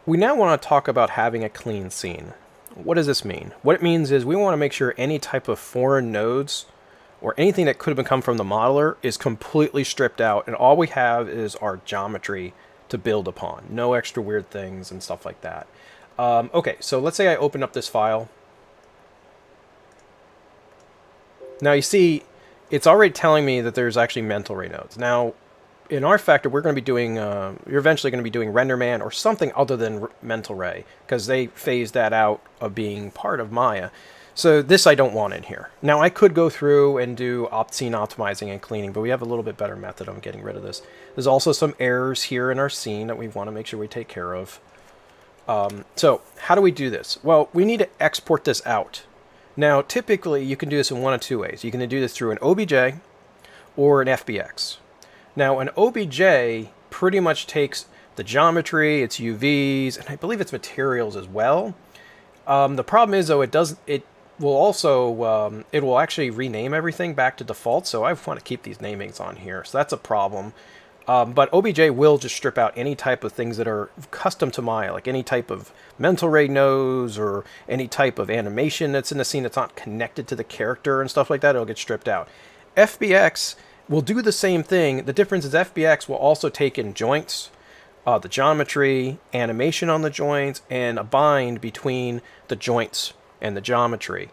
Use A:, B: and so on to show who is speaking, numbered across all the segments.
A: we now want to talk about having a clean scene. What does this mean? What it means is we want to make sure any type of foreign nodes or anything that could have come from the modeler is completely stripped out, and all we have is our geometry to build upon. No extra weird things and stuff like that. Okay, so let's say I open up this file. Now you see, it's already telling me that there's actually mental ray nodes. Now, in rFactor, we're going to be doing, you're eventually going to be doing RenderMan or something other than mental ray, because they phased that out of being part of Maya. So this I don't want in here. Now I could go through and do scene optimizing and cleaning, but we have a little bit better method of getting rid of this. There's also some errors here in our scene that we want to make sure we take care of. So how do we do this? Well, we need to export this out. Now, typically, you can do this in one of two ways. You can do this through an OBJ or an FBX. Now, an OBJ pretty much takes the geometry, its UVs, and I believe its materials as well. The problem is, though, it will actually rename everything back to default, so I want to keep these namings on here. So that's a problem. But OBJ will just strip out any type of things that are custom to Maya, like any type of mental ray nodes or any type of animation that's in the scene that's not connected to the character and stuff like that. It'll get stripped out. FBX will do the same thing. The difference is FBX will also take in joints, the geometry, animation on the joints, and a bind between the joints and the geometry.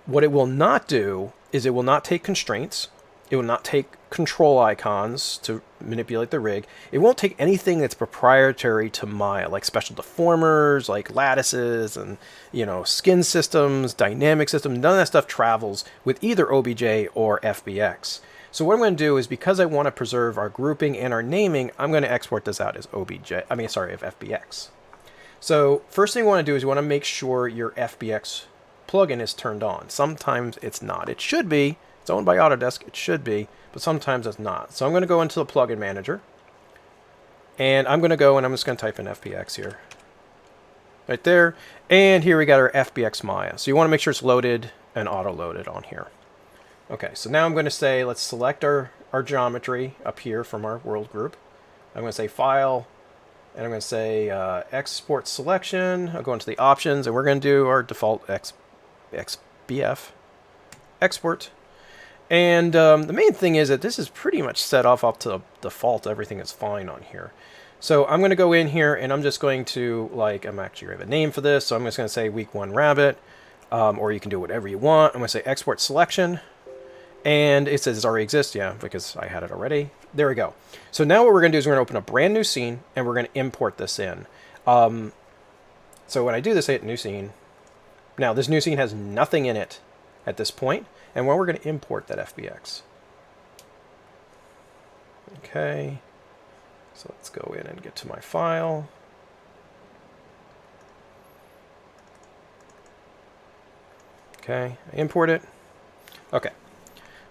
A: What it will not do is it will not take constraints. It will not take control icons to manipulate the rig. It won't take anything that's proprietary to Maya, like special deformers, like lattices, and skin systems, dynamic systems. None of that stuff travels with either OBJ or FBX. So what I'm going to do is, because I want to preserve our grouping and our naming, I'm going to export this out as FBX. So first thing you want to do is you want to make sure your FBX plugin is turned on. Sometimes it's not. It should be. It's owned by Autodesk. It should be, but sometimes it's not. So I'm going to go into the plugin manager, and I'm going to go and I'm just going to type in FBX here. Right there. And here we got our FBX Maya. So you want to make sure it's loaded and auto-loaded on here. Okay, so now I'm going to say, let's select our geometry up here from our world group. I'm going to say File, and I'm going to say Export Selection. I'll go into the options, and we're going to do our default XBF export. And the main thing is that this is pretty much set off up to the default. Everything is fine on here. So I'm going to go in here, and I'm just going to, I'm actually going to have a name for this. So I'm just going to say Week 1 Rabbit, or you can do whatever you want. I'm going to say Export Selection. And it says it already exists, yeah, because I had it already. There we go. So now what we're going to do is we're going to open a brand new scene, and we're going to import this in. So when I do this, I hit New Scene. Now, this new scene has nothing in it at this point. And we're going to import that FBX. Okay. So let's go in and get to my file. Okay, I import it. Okay.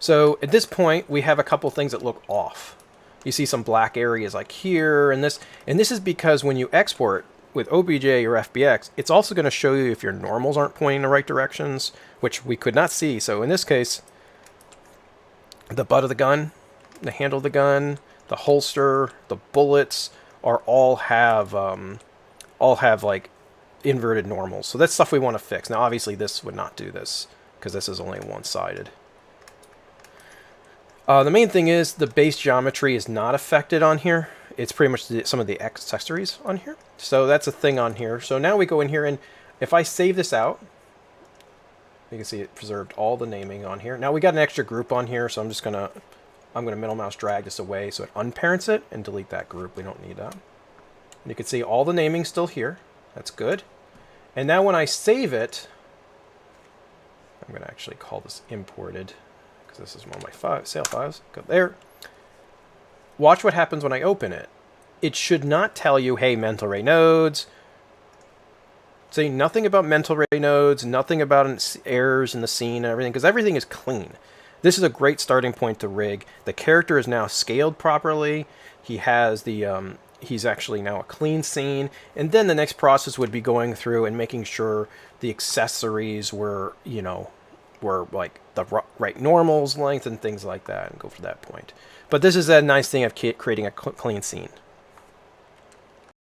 A: So at this point, we have a couple things that look off. You see some black areas like here and this. And this is because when you export with OBJ or FBX, it's also going to show you if your normals aren't pointing in the right directions, which we could not see. So in this case, the butt of the gun, the handle of the gun, the holster, the bullets all have like inverted normals. So that's stuff we want to fix. Now, obviously, this would not do this because this is only one-sided. The main thing is the base geometry is not affected on here. It's pretty much some of the accessories on here. So that's a thing on here. So now we go in here, and if I save this out, you can see it preserved all the naming on here. Now we got an extra group on here, so I'm gonna middle mouse drag this away so it unparents it and delete that group. We don't need that. And you can see all the naming still here. That's good. And now when I save it, I'm gonna actually call this imported because this is one of my sale files. Go there. Watch what happens when I open it. It should not tell you, hey, mental ray nodes. Say nothing about mental ray nodes, nothing about errors in the scene and everything, because everything is clean. This is a great starting point to rig. The character is now scaled properly. He has the, he's actually now a clean scene. And then the next process would be going through and making sure the accessories were, were like the right normals, length, and things like that, and go for that point. But this is a nice thing of creating a clean scene.